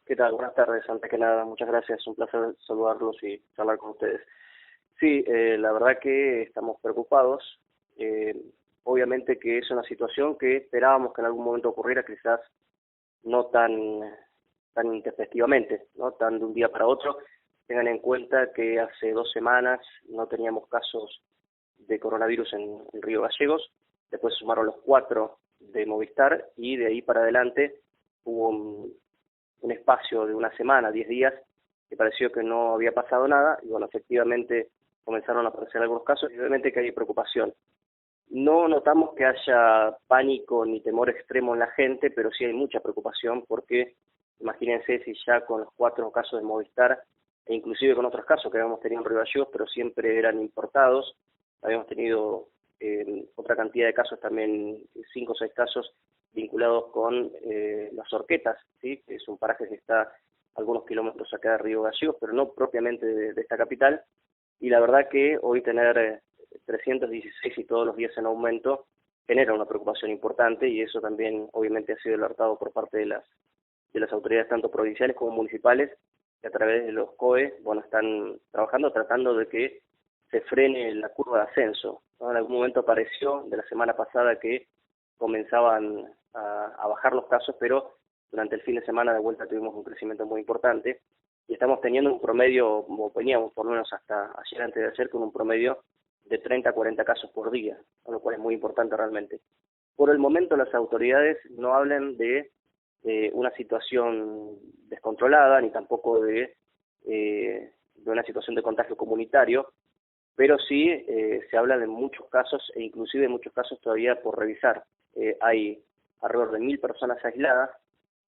¿Qué tal? Buenas tardes. Antes que nada, muchas gracias. Un placer saludarlos y charlar con ustedes. Sí, la verdad que estamos preocupados. Eh, Obviamente que es una situación que esperábamos que en algún momento ocurriera, quizás no tan intempestivamente, no tan de un día para otro. Tengan en cuenta que hace 2 semanas no teníamos casos de coronavirus en Río Gallegos. Después sumaron los 4 de Movistar y de ahí para adelante hubo un espacio de una semana, 10 días, que pareció que no había pasado nada, y bueno, efectivamente comenzaron a aparecer algunos casos, y obviamente que hay preocupación. No notamos que haya pánico ni temor extremo en la gente, pero sí hay mucha preocupación porque imagínense si ya con los 4 casos de Movistar, e inclusive con otros casos que habíamos tenido en Río Gallegos, pero siempre eran importados, habíamos tenido otra cantidad de casos también, 5 o 6 casos vinculados con las Horquetas, ¿sí? Que es un paraje que está a algunos kilómetros acá de Río Gallegos, pero no propiamente de esta capital, y la verdad que hoy tener 316 y todos los días en aumento genera una preocupación importante, y eso también obviamente ha sido alertado por parte de las autoridades tanto provinciales como municipales, que a través de los COE, bueno, están trabajando tratando de que se frene la curva de ascenso, ¿no? En algún momento apareció de la semana pasada que comenzaban a bajar los casos, pero durante el fin de semana de vuelta tuvimos un crecimiento muy importante y estamos teniendo un promedio, o veníamos por lo menos hasta ayer, antes de ayer, con un promedio de 30 a 40 casos por día, lo cual es muy importante realmente. Por el momento las autoridades no hablan de una situación descontrolada, ni tampoco de una situación de contagio comunitario, pero sí se habla de muchos casos, e inclusive muchos casos todavía por revisar. Hay alrededor de 1.000 personas aisladas,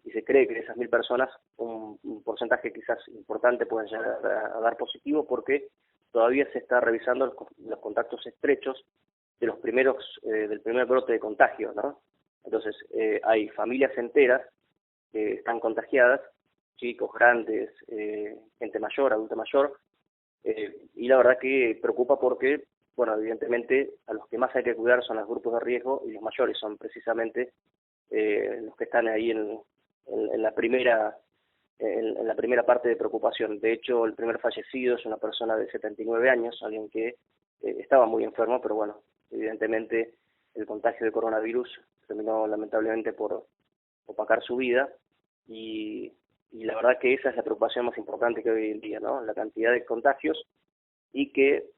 y se cree que de esas 1.000 personas un porcentaje quizás importante puede llegar a dar positivo, porque todavía se está revisando los contactos estrechos de los del primer brote de contagio, ¿no? Entonces, hay familias enteras que están contagiadas, chicos, grandes, gente mayor, adulta mayor, y la verdad que preocupa porque, bueno, evidentemente a los que más hay que cuidar son los grupos de riesgo, y los mayores son precisamente los que están ahí en la primera en la primera parte de preocupación. De hecho, el primer fallecido es una persona de 79 años, alguien que estaba muy enfermo, pero bueno, evidentemente el contagio de coronavirus terminó lamentablemente por opacar su vida, y, y la verdad que esa es la preocupación más importante que hay hoy en día, ¿no? La cantidad de contagios, y que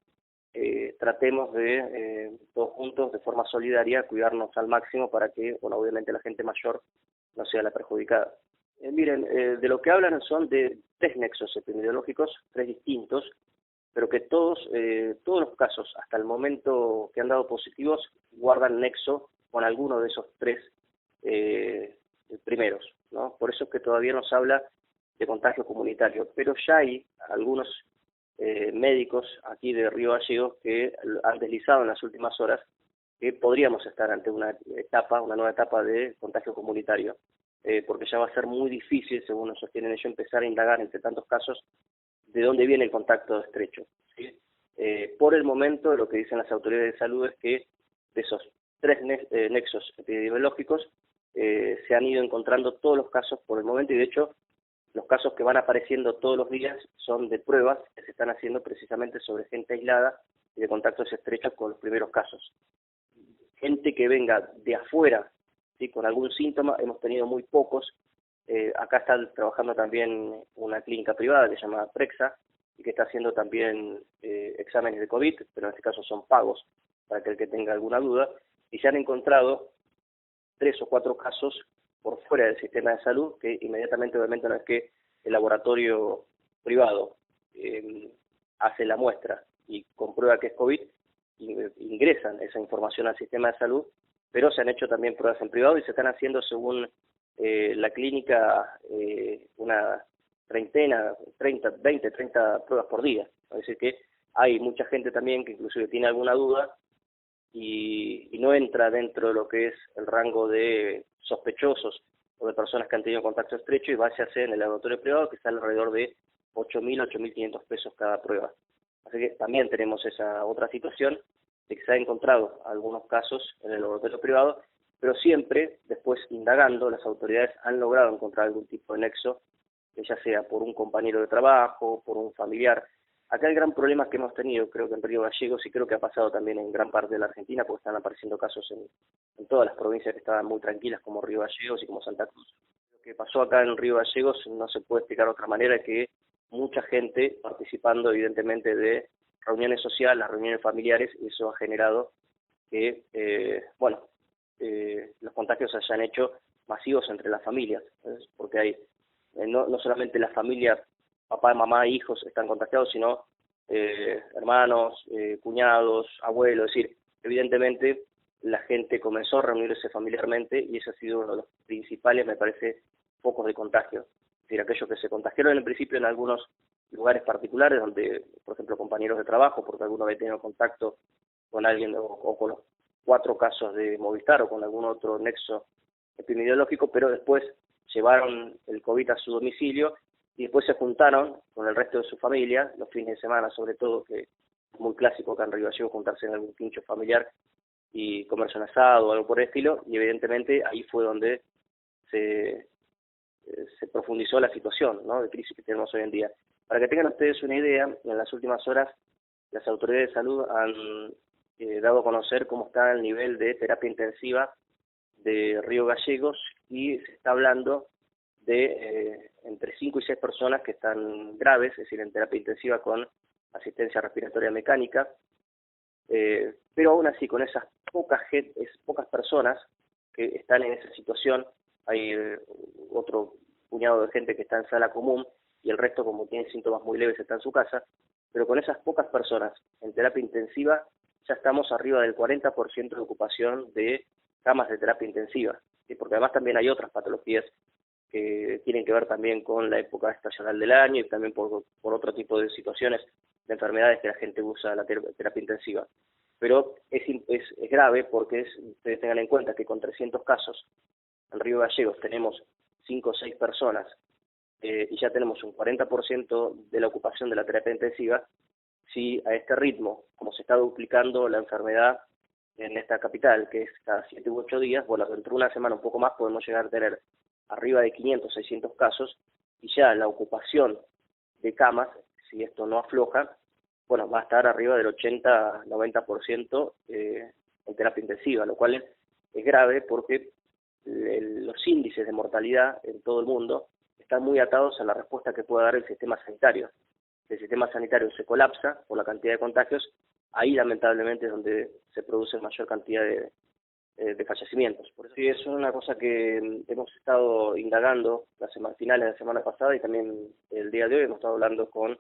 tratemos de todos juntos, de forma solidaria, cuidarnos al máximo para que, bueno, obviamente la gente mayor no sea la perjudicada. Miren, de lo que hablan son de 3 nexos epidemiológicos, 3 distintos, pero que todos los casos hasta el momento que han dado positivos guardan nexo con alguno de esos 3 primeros, ¿no? Por eso es que todavía nos habla de contagio comunitario, pero ya hay algunos médicos aquí de Río Gallegos que han deslizado en las últimas horas que podríamos estar ante una nueva etapa de contagio comunitario, porque ya va a ser muy difícil, según nos sostienen ellos, empezar a indagar entre tantos casos de dónde viene el contacto estrecho, ¿sí? Por el momento, lo que dicen las autoridades de salud es que de esos 3 nexos epidemiológicos se han ido encontrando todos los casos por el momento, y de hecho los casos que van apareciendo todos los días son de pruebas que se están haciendo precisamente sobre gente aislada y de contactos estrechos con los primeros casos. Gente que venga de afuera, ¿sí?, con algún síntoma, hemos tenido muy pocos. Acá está trabajando también una clínica privada que se llama Prexa, y que está haciendo también exámenes de COVID, pero en este caso son pagos para aquel que tenga alguna duda, y se han encontrado 3 o 4 casos por fuera del sistema de salud, que inmediatamente, obviamente, una vez que el laboratorio privado hace la muestra y comprueba que es COVID, ingresan esa información al sistema de salud, pero se han hecho también pruebas en privado, y se están haciendo, según la clínica, una treintena, 20, 30 pruebas por día. Es decir, que hay mucha gente también que inclusive tiene alguna duda y no entra dentro de lo que es el rango de sospechosos o de personas que han tenido contacto estrecho, y váyase en el laboratorio privado, que está alrededor de 8.000, 8.500 pesos cada prueba. Así que también tenemos esa otra situación de que se han encontrado algunos casos en el laboratorio privado, pero siempre, después indagando, las autoridades han logrado encontrar algún tipo de nexo ya sea por un compañero de trabajo, por un familiar. Acá el gran problema que hemos tenido, creo que en Río Gallegos, y creo que ha pasado también en gran parte de la Argentina, porque están apareciendo casos en todas las provincias que estaban muy tranquilas, como Río Gallegos y como Santa Cruz. Lo que pasó acá en Río Gallegos no se puede explicar de otra manera que mucha gente participando evidentemente de reuniones sociales, las reuniones familiares, y eso ha generado que, los contagios se hayan hecho masivos entre las familias, ¿sabes? Porque hay no solamente la familia, papá, mamá, hijos están contagiados, sino hermanos, cuñados, abuelos, es decir, evidentemente la gente comenzó a reunirse familiarmente y ese ha sido uno de los principales, me parece, focos de contagio. Es decir, aquellos que se contagiaron en el principio en algunos lugares particulares, donde, por ejemplo, compañeros de trabajo, porque alguno había tenido contacto con alguien o con los 4 casos de Movistar o con algún otro nexo epidemiológico, pero después llevaron el COVID a su domicilio y después se juntaron con el resto de su familia, los fines de semana sobre todo, que es muy clásico acá en Río Gallegos juntarse en algún pincho familiar y comerse un asado o algo por el estilo, y evidentemente ahí fue donde se, se profundizó la situación, ¿no?, de crisis que tenemos hoy en día. Para que tengan ustedes una idea, en las últimas horas las autoridades de salud han dado a conocer cómo está el nivel de terapia intensiva de Río Gallegos y se está hablando de entre 5 y 6 personas que están graves, es decir, en terapia intensiva con asistencia respiratoria mecánica, pero aún así con esas pocas personas que están en esa situación, hay otro puñado de gente que está en sala común y el resto, como tiene síntomas muy leves, está en su casa, pero con esas pocas personas en terapia intensiva ya estamos arriba del 40% de ocupación de camas de terapia intensiva, ¿sí? Porque además también hay otras patologías que tienen que ver también con la época estacional del año y también por otro tipo de situaciones de enfermedades que la gente usa la terapia intensiva. Pero es grave porque ustedes tengan en cuenta que con 300 casos en Río Gallegos tenemos 5 o 6 personas y ya tenemos un 40% de la ocupación de la terapia intensiva. Si a este ritmo, como se está duplicando la enfermedad en esta capital, que es cada 7 u 8 días, bueno, dentro de una semana, un poco más, podemos llegar a tener arriba de 500, 600 casos, y ya la ocupación de camas, si esto no afloja, bueno, va a estar arriba del 80-90% en terapia intensiva, lo cual es grave porque los índices de mortalidad en todo el mundo están muy atados a la respuesta que pueda dar el sistema sanitario. Si el sistema sanitario se colapsa por la cantidad de contagios, ahí lamentablemente es donde se produce mayor cantidad de fallecimientos. Por eso sí, es una cosa que hemos estado indagando las finales de la semana pasada y también el día de hoy hemos estado hablando con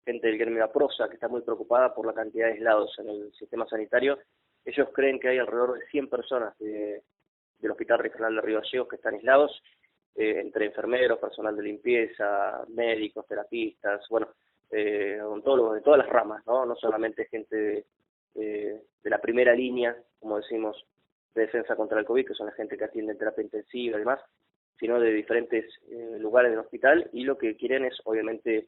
gente del gremio APROSA que está muy preocupada por la cantidad de aislados en el sistema sanitario. Ellos creen que hay alrededor de 100 personas del Hospital Regional de Río Gallegos que están aislados, entre enfermeros, personal de limpieza, médicos, terapistas, bueno, odontólogos de todas las ramas, no solamente gente de la primera línea, como decimos, de defensa contra el COVID, que son la gente que atiende en terapia intensiva y demás, sino de diferentes lugares del hospital, y lo que quieren es, obviamente,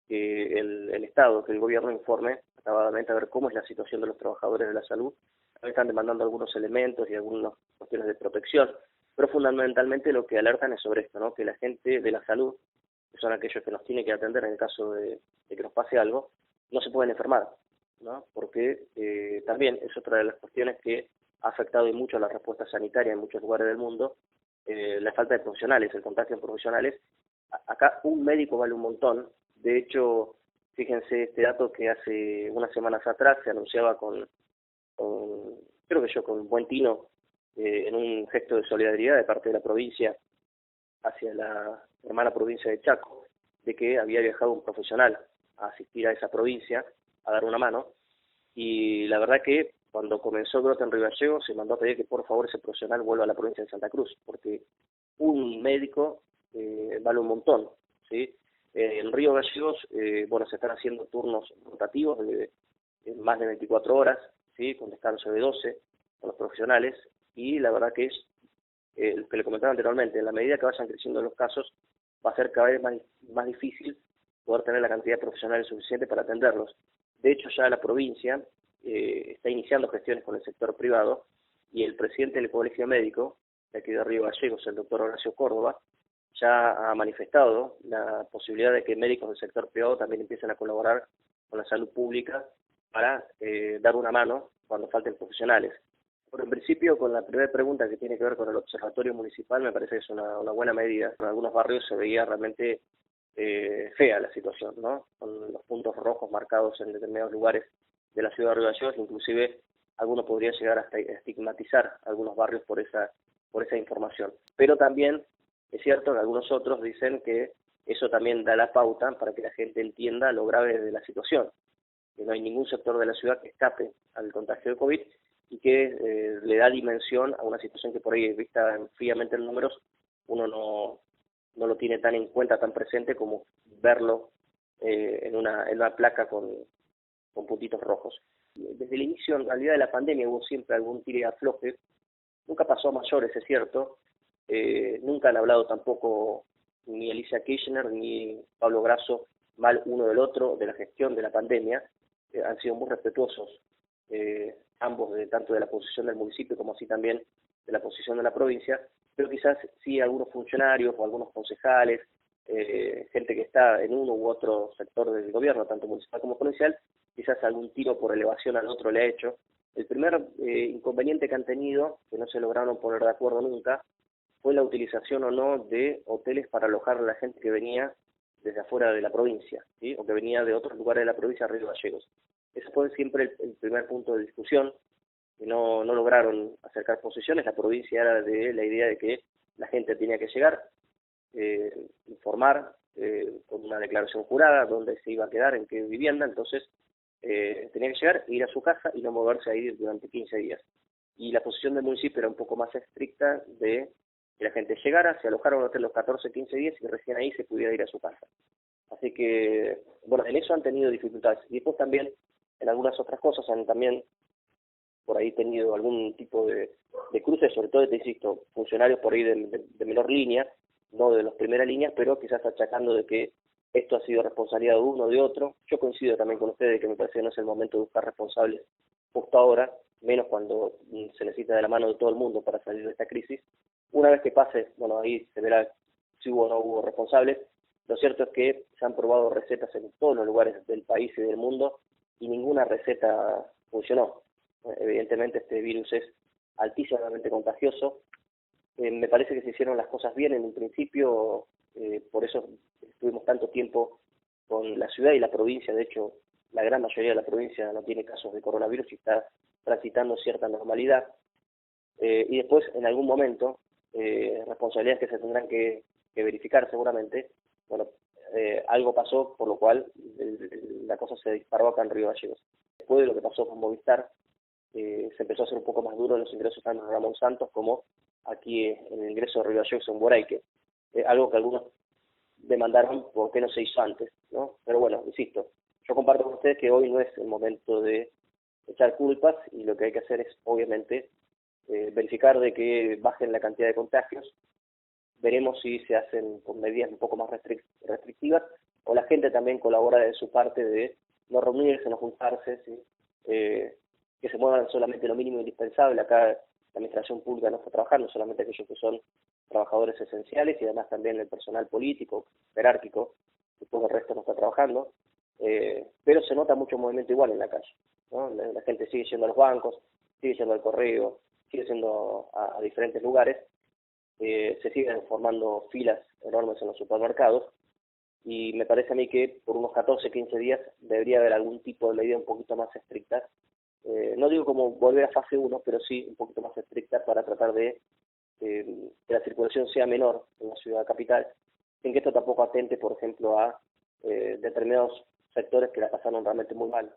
que el Estado, que el gobierno informe acabadamente a ver cómo es la situación de los trabajadores de la salud. Están demandando algunos elementos y algunas cuestiones de protección, pero fundamentalmente lo que alertan es sobre esto, ¿no?, que la gente de la salud, que son aquellos que nos tienen que atender en el caso de que nos pase algo, no se pueden enfermar, ¿no?, porque también es otra de las cuestiones que ha afectado y mucho a la respuesta sanitaria en muchos lugares del mundo, la falta de profesionales, el contagio en profesionales. Acá un médico vale un montón. De hecho, fíjense este dato que hace unas semanas atrás se anunciaba creo que con buen tino, en un gesto de solidaridad de parte de la provincia hacia la hermana provincia de Chaco, de que había viajado un profesional a asistir a esa provincia, a dar una mano, y la verdad que cuando comenzó el brote en Río Gallegos se mandó a pedir que por favor ese profesional vuelva a la provincia de Santa Cruz, porque un médico vale un montón, ¿sí? En Río Gallegos, se están haciendo turnos rotativos de más de 24 horas, ¿sí?, con descanso de 12 con los profesionales, y la verdad que es lo que le comentaba anteriormente, en la medida que vayan creciendo los casos, va a ser cada vez más difícil poder tener la cantidad de profesionales suficiente para atenderlos. De hecho, ya la provincia está iniciando gestiones con el sector privado, y el presidente del Colegio Médico, de aquí de Río Gallegos, el doctor Horacio Córdoba, ya ha manifestado la posibilidad de que médicos del sector privado también empiecen a colaborar con la salud pública para dar una mano cuando falten profesionales. Por en principio, con la primera pregunta que tiene que ver con el observatorio municipal, me parece que es una buena medida. En algunos barrios se veía realmente fea la situación, ¿no? Con los puntos rojos marcados en determinados lugares de la ciudad de Río Gallegos, inclusive algunos podrían llegar hasta estigmatizar algunos barrios por esa información. Pero también es cierto que algunos otros dicen que eso también da la pauta para que la gente entienda lo grave de la situación, que no hay ningún sector de la ciudad que escape al contagio de COVID y que le da dimensión a una situación que por ahí, vista fríamente en números, uno no lo tiene tan en cuenta, tan presente como verlo en una placa con puntitos rojos. Desde el inicio, en realidad, de la pandemia hubo siempre algún tire y afloje. Nunca pasó a mayores, es cierto. Nunca han hablado tampoco ni Alicia Kirchner ni Pablo Grasso mal uno del otro de la gestión de la pandemia. Han sido muy respetuosos, ambos, tanto de la posición del municipio como así también de la posición de la provincia, pero quizás sí algunos funcionarios o algunos concejales, gente que está en uno u otro sector del gobierno, tanto municipal como provincial, quizás algún tiro por elevación al otro le ha hecho. El primer inconveniente que han tenido, que no se lograron poner de acuerdo nunca, fue la utilización o no de hoteles para alojar a la gente que venía desde afuera de la provincia, ¿sí? O que venía de otros lugares de la provincia a Río Gallegos. Ese fue siempre el primer punto de discusión, que no lograron acercar posiciones. La provincia era de la idea de que la gente tenía que llegar, informar con una declaración jurada dónde se iba a quedar, en qué vivienda, entonces tenía que llegar, ir a su casa y no moverse ahí durante 15 días. Y la posición del municipio era un poco más estricta de que la gente llegara, se alojara en un hotel los 14, 15 días y recién ahí se pudiera ir a su casa. Así que, bueno, en eso han tenido dificultades. Y después también, en algunas otras cosas, han también por ahí tenido algún tipo de cruces, sobre todo, te insisto, funcionarios por ahí de menor línea, no de las primeras líneas, pero quizás achacando de que esto ha sido responsabilidad de uno o de otro. Yo coincido también con ustedes que me parece que no es el momento de buscar responsables justo ahora, menos cuando se necesita de la mano de todo el mundo para salir de esta crisis. Una vez que pase, bueno, ahí se verá si hubo o no hubo responsables. Lo cierto es que se han probado recetas en todos los lugares del país y del mundo y ninguna receta funcionó. Evidentemente este virus es altísimamente contagioso. Me parece que se hicieron las cosas bien en un principio, por eso estuvimos tanto tiempo con la ciudad y la provincia. De hecho, la gran mayoría de la provincia no tiene casos de coronavirus y está transitando cierta normalidad. Y después, en algún momento, responsabilidades que se tendrán que verificar seguramente, bueno, algo pasó por lo cual la cosa se disparó acá en Río Gallegos. Después de lo que pasó con Movistar, se empezó a hacer un poco más duro los ingresos tanto en Ramón Santos como aquí en el ingreso de Río Gallegos en Boraique, algo que algunos demandaron por qué no se hizo antes, ¿no? Pero bueno, insisto, yo comparto con ustedes que hoy no es el momento de echar culpas y lo que hay que hacer es, obviamente, verificar de que bajen la cantidad de contagios. Veremos si se hacen con medidas un poco más restrictivas o la gente también colabora de su parte de no reunirse, no juntarse, ¿sí? Que se muevan solamente lo mínimo indispensable. Acá la administración pública no está trabajando, solamente aquellos que son trabajadores esenciales y además también el personal político, jerárquico, después el resto no está trabajando, pero se nota mucho movimiento igual en la calle, ¿no? La gente sigue yendo a los bancos, sigue yendo al correo, sigue yendo a diferentes lugares, se siguen formando filas enormes en los supermercados y me parece a mí que por unos 14, 15 días debería haber algún tipo de medida un poquito más estricta. No digo como volver a fase 1, pero sí un poquito más estricta para tratar de que la circulación sea menor en la ciudad capital, sin que esto tampoco atente, por ejemplo, a determinados sectores que la pasaron realmente muy mal.